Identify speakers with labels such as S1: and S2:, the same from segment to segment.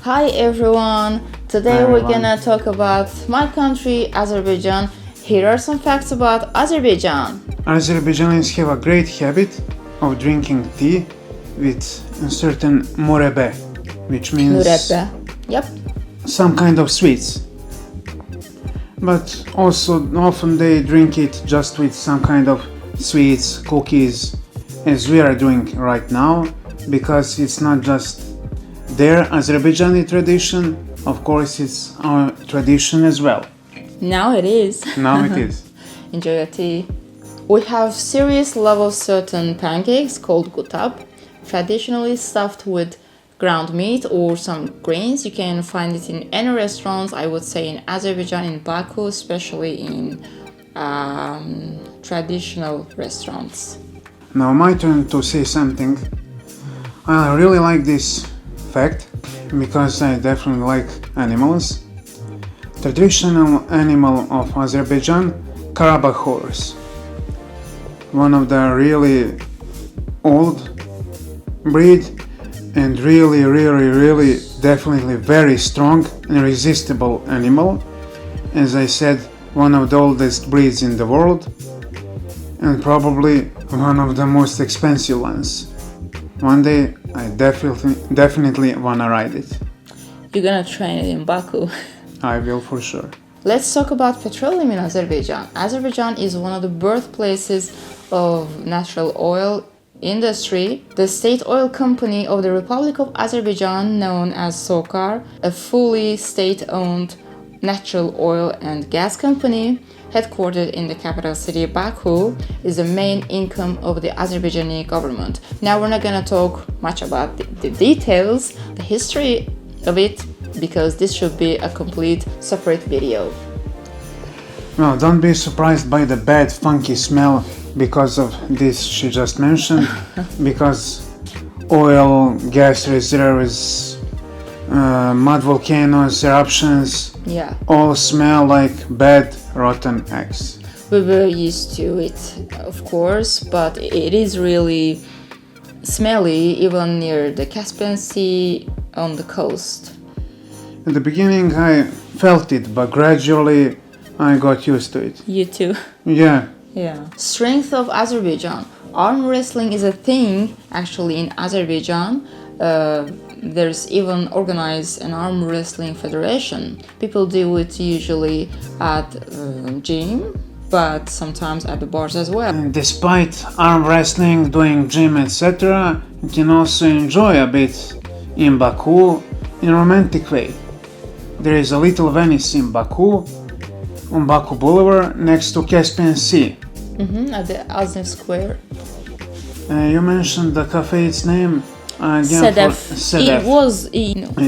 S1: Hi everyone! Today
S2: Hi,
S1: we're
S2: everyone.
S1: gonna talk about my country, Azerbaijan. Here are some facts about Azerbaijan.
S2: Azerbaijanis have a great habit of drinking tea with a certain murebe, which means
S1: Murabba. Yep.
S2: some kind of sweets. But also often they drink it just with some kind of sweets, cookies, as we are doing right now, because it's not just their Azerbaijani tradition, of course it's our tradition as well.
S1: Now it is.
S2: Now it is.
S1: Enjoy your tea. We have serious level certain pancakes called Gutab, traditionally stuffed with ground meat or some grains. You can find it in any restaurants, I would say in Azerbaijan, in Baku, especially in traditional restaurants.
S2: Now my turn to say something. I really like this fact because I definitely like animals. Traditional animal of Azerbaijan, Karabakh horse. One of the really old breed and really definitely very strong and irresistible animal. As I said, one of the oldest breeds in the world and probably one of the most expensive ones. One day I definitely wanna ride it.
S1: You're gonna train it in Baku.
S2: I will for sure.
S1: Let's talk about petroleum in Azerbaijan. Azerbaijan is one of the birthplaces of natural oil industry. The state oil company of the Republic of Azerbaijan, known as SOCAR, a fully state-owned natural oil and gas company, headquartered in the capital city Baku, is the main income of the Azerbaijani government. Now we're not gonna talk much about the details, the history of it, because this should be a complete separate video.
S2: Well, don't be surprised by the bad funky smell because of this she just mentioned, because oil, gas reserves, mud volcanoes, eruptions,
S1: Yeah,
S2: all smell like bad rotten eggs.
S1: we were used to it, of course, but it is really smelly even near the Caspian Sea on the coast.
S2: In the beginning I felt it, but gradually I got used to it.
S1: You too.
S2: Yeah,
S1: Yeah. Strength of Azerbaijan. Arm wrestling is a thing actually in Azerbaijan. There's even organized an arm wrestling federation. People do it usually at gym, but sometimes at the bars as well.
S2: and despite arm wrestling, doing gym, etc., you can also enjoy a bit in Baku in a romantic way. There is a little Venice in Baku, on Baku Boulevard, next to Caspian Sea.
S1: At the Aznev Square.
S2: You mentioned the cafe, its name? Again,
S1: Sedef.
S2: Sedef.
S1: It was,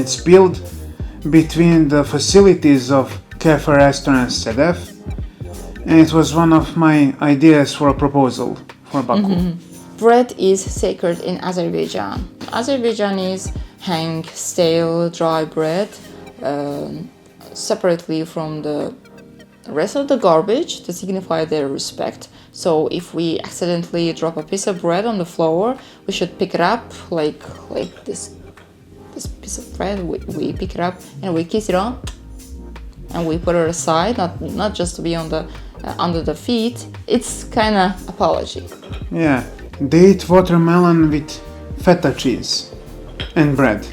S2: It's built between the facilities of cafe restaurant Sedef, and it was one of my ideas for a proposal for Baku.
S1: bread is sacred in Azerbaijan. Azerbaijanis hang stale, dry bread separately from the rest of the garbage to signify their respect. So if we accidentally drop a piece of bread on the floor, we should pick it up like this piece of bread. We pick it up and we kiss it on, and we put it aside, not just to be on the under the feet. It's kind of apology.
S2: Yeah, they eat watermelon with feta cheese and bread.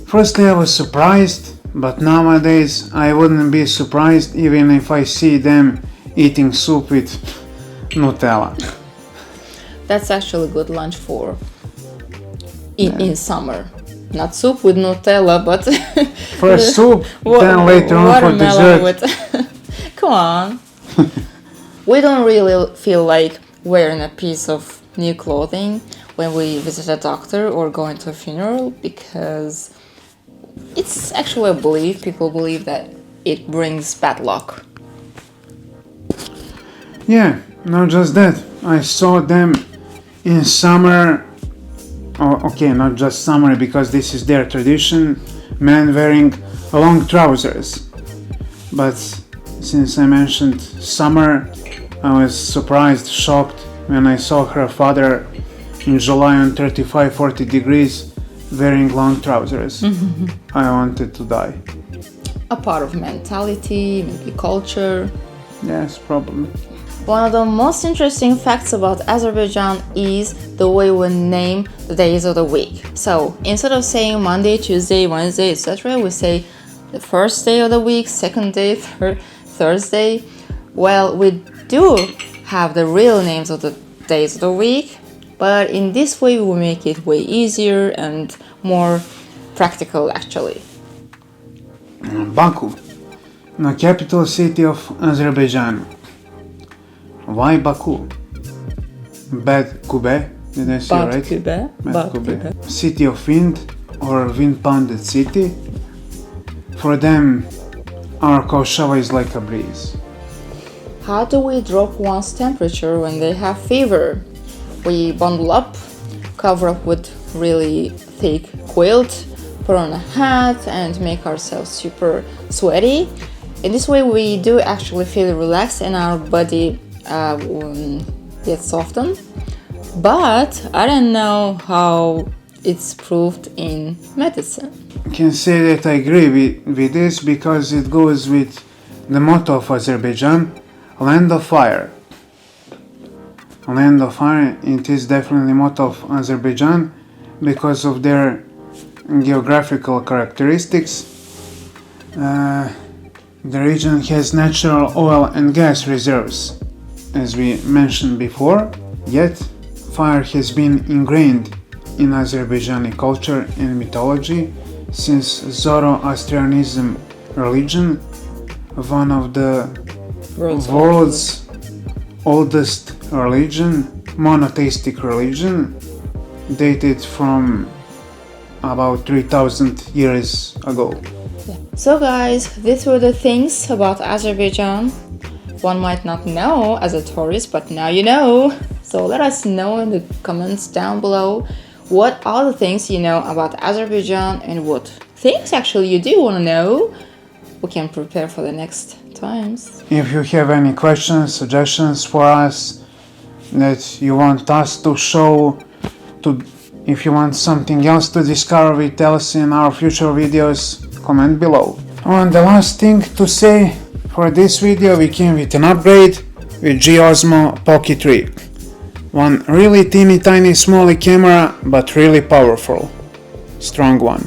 S2: Firstly, I was surprised, but nowadays I wouldn't be surprised even if I see them eating soup with Nutella.
S1: That's actually good lunch for in summer. Not soup with Nutella, but
S2: First soup, then later on for
S1: watermelon
S2: dessert.
S1: with come on. We don't really feel like wearing a piece of new clothing when we visit a doctor or go into a funeral, because it's actually a belief. People believe that it brings bad luck.
S2: Yeah, not just that. I saw them in summer. Oh, okay, not just summer because this is their tradition. Men wearing long trousers. But since I mentioned summer, I was surprised, shocked when I saw her father in July on 35-40 degrees wearing long trousers. I wanted to die.
S1: A part of mentality, maybe culture.
S2: Yes, probably.
S1: One of the most interesting facts about Azerbaijan is the way we name the days of the week. So instead of saying Monday, Tuesday, Wednesday, etc., we say the first day of the week, second day, Thursday. Well, we do have the real names of the days of the week, but in this way we will make it way easier and more practical actually.
S2: Baku, the capital city of Azerbaijan. Why Baku? Bad Kube, did I say right? Bad Kube. City of wind or wind-pounded city. For them, our Koshava is like a breeze.
S1: How do we drop one's temperature when they have fever? We bundle up, cover up with really thick quilt, put on a hat and make ourselves super sweaty. In this way we do actually feel relaxed and our body gets softened. But I don't know how it's proved in medicine.
S2: I can say that I agree with this because it goes with the motto of Azerbaijan, Land of Fire. Land of Fire, it is definitely the motto of Azerbaijan because of their geographical characteristics. The region has natural oil and gas reserves, as we mentioned before, yet fire has been ingrained in Azerbaijani culture and mythology since Zoroastrianism religion, one of the world's oldest religion, monotheistic religion, dated from about 3000 years ago.
S1: So guys, these were the things about Azerbaijan one might not know as a tourist, but now you know. So let us know in the comments down below what are the things you know about Azerbaijan and what things actually you do want to know. We can prepare for the next times.
S2: If you have any questions, suggestions for us that you want us to show, if you want something else to discover with us in our future videos, comment below. And the last thing to say, for this video we came with an upgrade with Dji Osmo Pocket 3. One really teeny tiny small camera, but really powerful. Strong one.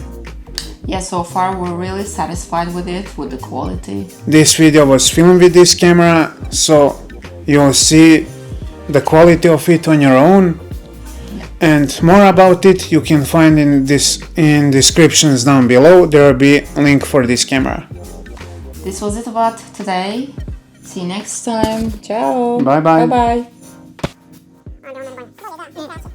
S1: Yeah, so far we're really satisfied with it, with the quality.
S2: This video was filmed with this camera, so you'll see the quality of it on your own. And more about it you can find in descriptions down below. There will be a link for this camera.
S1: This was it about today. See you next time. Ciao.
S2: Bye bye.
S1: Bye bye.